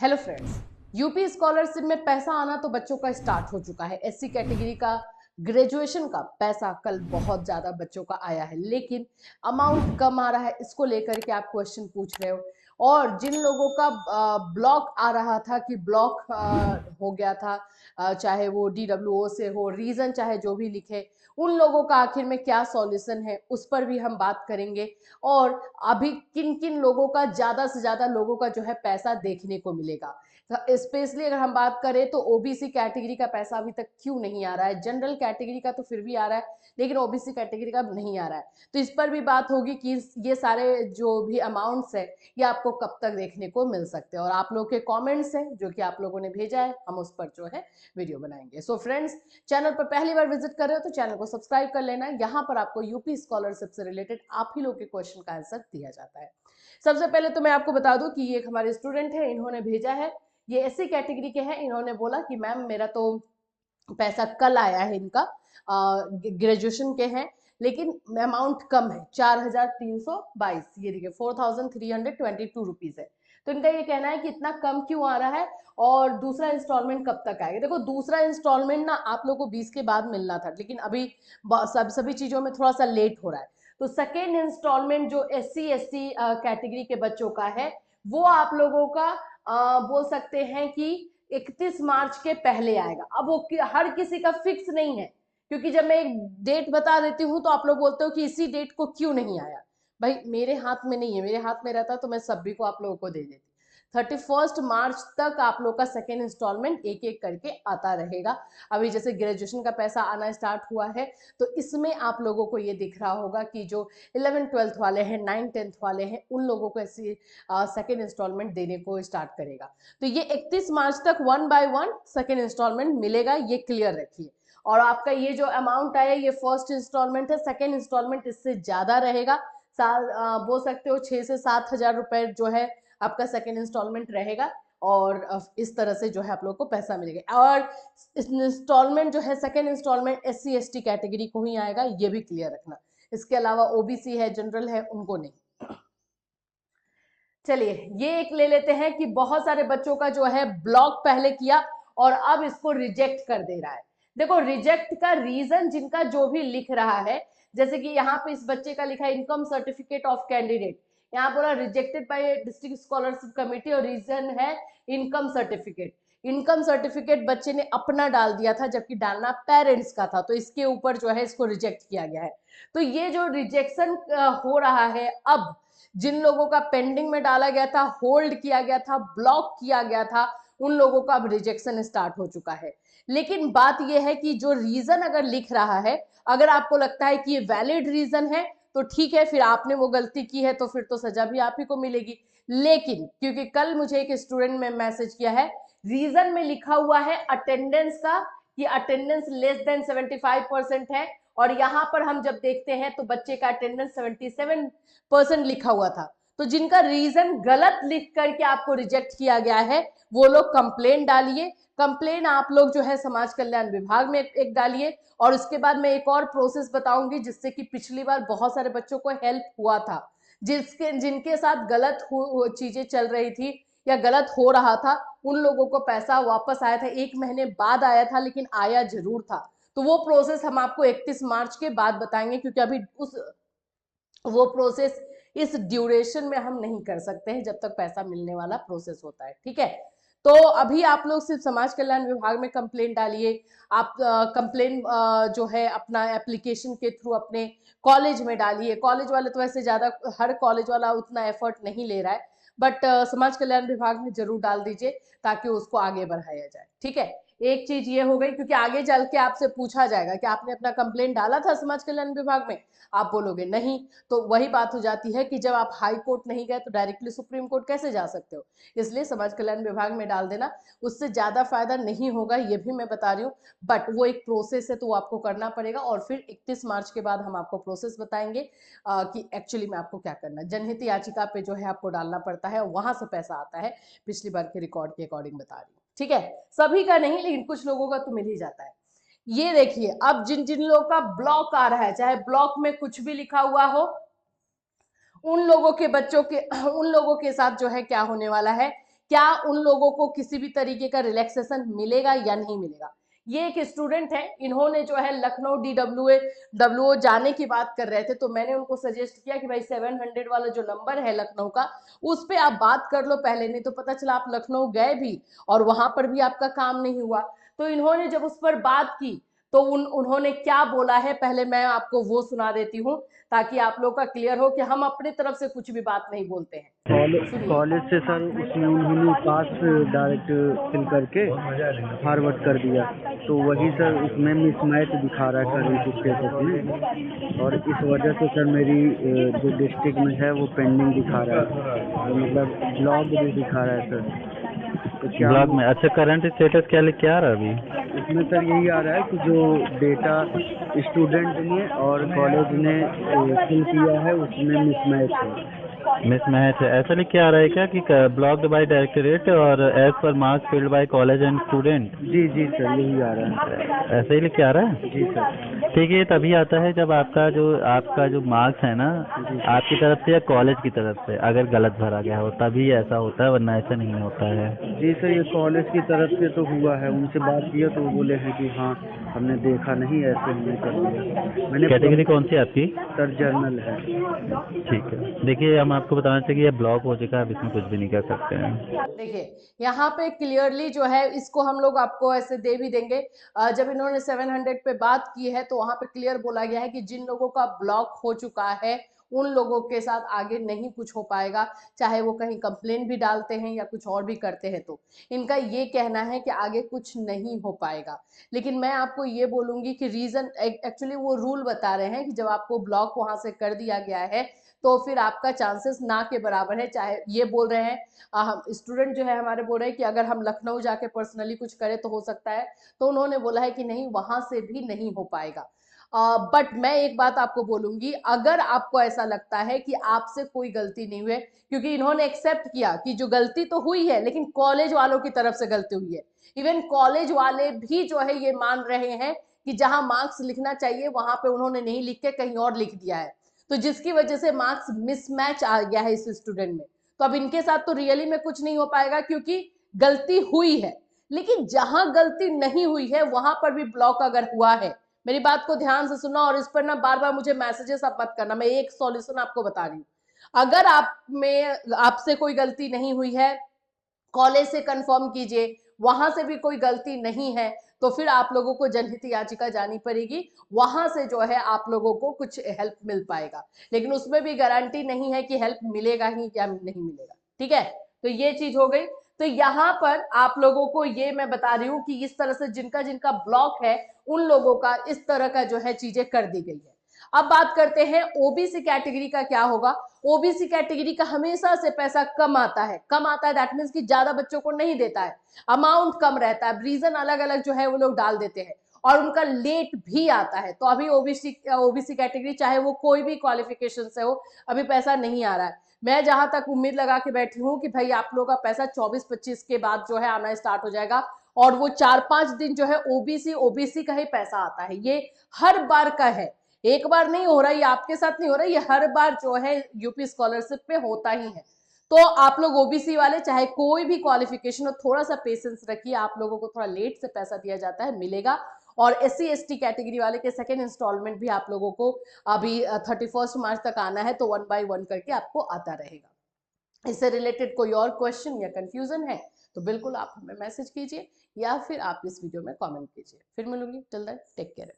Hello friends, UP scholarship में पैसा आना तो बच्चों का स्टार्ट हो चुका है। एससी कैटेगरी का ग्रेजुएशन का पैसा कल बहुत ज्यादा बच्चों का आया है, लेकिन अमाउंट कम आ रहा है। इसको लेकर के आप क्वेश्चन पूछ रहे हो। और जिन लोगों का ब्लॉक आ रहा था कि ब्लॉक हो गया था, चाहे वो DWO से हो, रीजन चाहे जो भी लिखे, उन लोगों का आखिर में क्या सॉल्यूशन है उस पर भी हम बात करेंगे। और अभी किन किन लोगों का ज्यादा से ज्यादा लोगों का जो है पैसा देखने को मिलेगा। स्पेशली अगर हम बात करें तो ओबीसी कैटेगरी का पैसा अभी तक क्यों नहीं आ रहा है। जनरल कैटेगरी का तो फिर भी आ रहा है, लेकिन ओबीसी कैटेगरी का नहीं आ रहा है। तो इस पर भी बात होगी कि ये सारे जो भी अमाउंट्स है ये आपको कब तक देखने को मिल सकते हैं। और आप लोग के कॉमेंट्स हैं जो कि आप लोगों ने भेजा है, हम उस पर जो है वीडियो बनाएंगे। सो फ्रेंड्स, चैनल पर पहली बार विजिट कर रहे हो तो चैनल को सब्सक्राइब कर लेना। यहाँ पर आपको यूपी स्कॉलरशिप से रिलेटेड आप ही लोग के क्वेश्चन का आंसर दिया जाता है। सबसे पहले तो मैं आपको बता दूं कि ये एक हमारे स्टूडेंट है, इन्होंने भेजा है। ये एससी कैटेगरी के हैं। इन्होंने बोला कि मैम मेरा तो पैसा कल आया है, इनका ग्रेजुएशन के हैं, लेकिन अमाउंट कम है, 4322, ये देखिए 4322 रुपीज है। तो इनका ये कहना है कि इतना कम क्यों आ रहा है और दूसरा इंस्टॉलमेंट कब तक आएगा। देखो, दूसरा इंस्टॉलमेंट ना आप लोग को 20 के बाद मिलना था, लेकिन अभी सभी चीजों में थोड़ा सा लेट हो रहा है। तो सेकेंड इंस्टॉलमेंट जो SC ST कैटेगरी के बच्चों का है, वो आप लोगों का बोल सकते हैं कि 31 मार्च के पहले आएगा। अब वो हर किसी का फिक्स नहीं है, क्योंकि जब मैं एक डेट बता देती हूँ तो आप लोग बोलते हो कि इसी डेट को क्यों नहीं आया। भाई मेरे हाथ में नहीं है, मेरे हाथ में रहता तो मैं सभी को आप लोगों को दे देती। 31 मार्च तक आप लोग का सेकेंड इंस्टॉलमेंट एक एक करके आता रहेगा। अभी जैसे ग्रेजुएशन का पैसा आना स्टार्ट हुआ है, तो इसमें आप लोगों को ये दिख रहा होगा कि जो 11th 12th वाले हैं, 9th 10th वाले हैं, उन लोगों को ऐसी सेकेंड इंस्टॉलमेंट देने को स्टार्ट करेगा। तो ये 31 मार्च तक 1 बाय 1 सेकेंड इंस्टॉलमेंट मिलेगा, ये क्लियर रखिए। और आपका ये जो अमाउंट आया ये फर्स्ट इंस्टॉलमेंट है, सेकेंड इंस्टॉलमेंट इससे ज्यादा रहेगा। साल बोल सकते हो 6 से 7 हजार रुपए जो है आपका सेकेंड इंस्टॉलमेंट रहेगा। और इस तरह से जो है आप लोग को पैसा मिलेगा। और इंस्टॉलमेंट जो है second instalment SC ST category को ही आएगा, ये भी क्लियर रखना। इसके अलावा ओबीसी है, जनरल है, उनको नहीं। चलिए ये एक ले लेते हैं कि बहुत सारे बच्चों का जो है ब्लॉक पहले किया और अब इसको रिजेक्ट कर दे रहा है। देखो, रिजेक्ट का रीजन जिनका जो भी लिख रहा है, जैसे कि यहाँ पे इस बच्चे का लिखा है इनकम सर्टिफिकेट ऑफ कैंडिडेट, यहाँ बोला rejected by district scholarship committee और रीजन है इनकम सर्टिफिकेट। इनकम सर्टिफिकेट बच्चे ने अपना डाल दिया था, जबकि डालना पेरेंट्स का था, तो इसके ऊपर जो है इसको रिजेक्ट किया गया है। तो ये जो रिजेक्शन हो रहा है, अब जिन लोगों का पेंडिंग में डाला गया था, होल्ड किया गया था, ब्लॉक किया गया था, उन लोगों का अब रिजेक्शन स्टार्ट हो चुका है। लेकिन बात यह है कि जो रीजन अगर लिख रहा है, अगर आपको लगता है कि ये वैलिड रीजन है तो ठीक है, फिर आपने वो गलती की है तो फिर तो सजा भी आप ही को मिलेगी। लेकिन क्योंकि कल मुझे एक स्टूडेंट में मैसेज किया है, रीजन में लिखा हुआ है अटेंडेंस का, कि अटेंडेंस लेस देन 75% है, और यहां पर हम जब देखते हैं तो बच्चे का अटेंडेंस 77% लिखा हुआ था। तो जिनका रीजन गलत लिख करके आपको रिजेक्ट किया गया है, वो लोग कंप्लेन डालिए। कंप्लेन आप लोग जो है समाज कल्याण विभाग में एक डालिए। और उसके बाद मैं एक और प्रोसेस बताऊंगी जिससे कि पिछली बार बहुत सारे बच्चों को हेल्प हुआ था, जिनके साथ गलत चीजें चल रही थी या गलत हो रहा था, उन लोगों को पैसा वापस आया था। 1 महीने बाद आया था, लेकिन आया जरूर था। तो वो प्रोसेस हम आपको 31 मार्च के बाद बताएंगे, क्योंकि अभी वो प्रोसेस इस ड्यूरेशन में हम नहीं कर सकते हैं जब तक पैसा मिलने वाला प्रोसेस होता है। ठीक है, तो अभी आप लोग सिर्फ समाज कल्याण विभाग में कंप्लेन डालिए। आप कंप्लेन जो है अपना एप्लीकेशन के थ्रू अपने कॉलेज में डालिए। कॉलेज वाले तो वैसे ज्यादा, हर कॉलेज वाला उतना एफर्ट नहीं ले रहा है, बट समाज कल्याण विभाग में जरूर डाल दीजिए ताकि उसको आगे बढ़ाया जाए। ठीक है, एक चीज ये हो गई, क्योंकि आगे चल के आपसे पूछा जाएगा कि आपने अपना कंप्लेन डाला था समाज कल्याण विभाग में, आप बोलोगे नहीं, तो वही बात हो जाती है कि जब आप हाई कोर्ट नहीं गए तो डायरेक्टली सुप्रीम कोर्ट कैसे जा सकते हो। इसलिए समाज कल्याण विभाग में डाल देना, उससे ज्यादा फायदा नहीं होगा, ये भी मैं बता रही हूँ। बट वो एक प्रोसेस है तो वो आपको करना पड़ेगा, और फिर 31 मार्च के बाद हम आपको प्रोसेस बताएंगे कि एक्चुअली में आपको क्या करना है। जनहित याचिका पे जो है आपको डालना पड़ता है, वहां से पैसा आता है, पिछली बार के रिकॉर्ड के अकॉर्डिंग बता रही हूँ। ठीक है, सभी का नहीं, लेकिन कुछ लोगों का तो मिल ही जाता है। ये देखिए, अब जिन जिन लोगों का ब्लॉक आ रहा है, चाहे ब्लॉक में कुछ भी लिखा हुआ हो, उन लोगों के बच्चों के उन लोगों के साथ जो है क्या होने वाला है क्या उन लोगों को किसी भी तरीके का रिलैक्सेशन मिलेगा या नहीं मिलेगा। ये एक स्टूडेंट है, इन्होंने जो है लखनऊ डब्ल्यूओ जाने की बात कर रहे थे, तो मैंने उनको सजेस्ट किया कि भाई 700 वाला जो नंबर है लखनऊ का, उस पर आप बात कर लो पहले, नहीं तो पता चला आप लखनऊ गए भी और वहां पर भी आपका काम नहीं हुआ। तो इन्होंने जब उस पर बात की तो उन्होंने क्या बोला है, पहले मैं आपको वो सुना देती हूँ ताकि आप लोग का क्लियर हो कि हम अपनी तरफ से कुछ भी बात नहीं बोलते हैं। कॉलेज से सर उसमें उन्होंने पास डायरेक्ट फिल करके फॉरवर्ड कर दिया, तो वही सर उसमें मिसमैच दिखा रहा है करेंट स्टेटस में, और इस वजह से सर मेरी जो डिस्ट्रिक्ट में है वो पेंडिंग दिखा रहा है, मतलब ब्लॉक भी दिखा रहा है सर। तो क्या ब्लॉग में अच्छा करंट स्टेटस क्या लिख के आ रहा है अभी? इसमें सर यही आ रहा है कि जो डेटा स्टूडेंट ने और कॉलेज ने फिल किया है उसमें मिसमैच है। मिसमैच है ऐसा लिख के आ रहा है क्या कि ब्लॉक्ड बाय डायरेक्टरेट और as per marks filled by college and student? जी जी सर यही आ रहा है। ऐसे ही लिख के आ रहा है? जी सर। ठीक है, तभी आता है जब आपका जो मार्क्स है ना आपकी तरफ से या कॉलेज की तरफ से अगर गलत भरा गया हो तभी ऐसा होता है, वरना ऐसा नहीं होता है। जी सर, ये कॉलेज की तरफ से तो हुआ है, उनसे बात किया तो वो बोले हैं कि हाँ हमने देखा नहीं, ऐसे हमने कर दिया। मैंने कैटेगरी कौन सी आपकी? सर जर्नल है। ठीक है, देखिए हम आपको बताना चाहिए ये ब्लॉक हो चुका है, अब इसमें कुछ भी नहीं कर सकते हैं। देखिए यहाँ पे क्लियरली जो है इसको हम लोग आपको ऐसे दे भी देंगे। जब इन्होंने 700 पे बात की है तो वहां पे क्लियर बोला गया है कि जिन लोगों का ब्लॉक हो चुका है उन लोगों के साथ आगे नहीं कुछ हो पाएगा, चाहे वो कहीं कंप्लेन भी डालते हैं या कुछ और भी करते हैं, तो इनका ये कहना है कि आगे कुछ नहीं हो पाएगा। लेकिन मैं आपको ये बोलूंगी कि रीजन एक्चुअली वो रूल बता रहे हैं कि जब आपको ब्लॉक वहां से कर दिया गया है तो फिर आपका चांसेस ना के बराबर है। चाहे ये बोल रहे हैं हम स्टूडेंट जो है हमारे बोल रहे हैं कि अगर हम लखनऊ जाके पर्सनली कुछ करें तो हो सकता है, तो उन्होंने बोला है कि नहीं वहां से भी नहीं हो पाएगा। बट मैं एक बात आपको बोलूंगी, अगर आपको ऐसा लगता है कि आपसे कोई गलती नहीं हुई, क्योंकि इन्होंने एक्सेप्ट किया कि जो गलती तो हुई है लेकिन कॉलेज वालों की तरफ से गलती हुई है। इवन कॉलेज वाले भी जो है ये मान रहे हैं कि जहां मार्क्स लिखना चाहिए वहां पे उन्होंने नहीं लिख के कहीं और लिख दिया है, तो जिसकी वजह से मार्क्स मिसमैच आ गया है इस स्टूडेंट में। तो अब इनके साथ तो रियली में कुछ नहीं हो पाएगा क्योंकि गलती हुई है। लेकिन जहां गलती नहीं हुई है वहां पर भी ब्लॉक अगर हुआ है, मेरी बात को ध्यान से सुनना और इस पर ना बार बार मुझे मैसेजेस आप मत करना, मैं एक सॉल्यूशन आपको बता रही हूँ। अगर आपसे कोई गलती नहीं हुई है, कॉलेज से कंफर्म कीजिए, वहां से भी कोई गलती नहीं है, तो फिर आप लोगों को जनहित याचिका जानी पड़ेगी, वहां से जो है आप लोगों को कुछ हेल्प मिल पाएगा। लेकिन उसमें भी गारंटी नहीं है कि हेल्प मिलेगा ही या नहीं मिलेगा। ठीक है, तो ये चीज हो गई। तो यहाँ पर आप लोगों को ये मैं बता रही हूँ कि इस तरह से जिनका जिनका ब्लॉक है उन लोगों का इस तरह का जो है चीजें कर दी गई है। अब बात करते हैं ओबीसी कैटेगरी का क्या होगा। ओबीसी कैटेगरी का हमेशा से पैसा कम आता है, दैट मीन्स कि ज्यादा बच्चों को नहीं देता है, अमाउंट कम रहता है, रीजन अलग अलग जो है वो लोग डाल देते हैं और उनका लेट भी आता है। तो अभी ओबीसी कैटेगरी चाहे वो कोई भी क्वालिफिकेशन से हो, अभी पैसा नहीं आ रहा है। मैं जहां तक उम्मीद लगा के बैठी हूँ कि भाई आप लोगों का पैसा 24-25 के बाद जो है आना स्टार्ट हो जाएगा और वो 4-5 दिन जो है ओबीसी का ही पैसा आता है। ये हर बार का है, एक बार नहीं हो रहा, ये आपके साथ नहीं हो रहा, ये हर बार जो है यूपी स्कॉलरशिप पे होता ही है। तो आप लोग ओबीसी वाले चाहे कोई भी क्वालिफिकेशन हो, थोड़ा सा पेशेंस रखिए, आप लोगों को थोड़ा लेट से पैसा दिया जाता है, मिलेगा। और SC ST कैटेगरी वाले के सेकेंड इंस्टॉलमेंट भी आप लोगों को अभी 31 मार्च तक आना है, तो 1 बाय 1 करके आपको आता रहेगा। इससे रिलेटेड कोई और क्वेश्चन या कंफ्यूजन है तो बिल्कुल आप हमें मैसेज कीजिए या फिर आप इस वीडियो में कमेंट कीजिए। फिर मिलूंगी, टिल देन टेक केयर।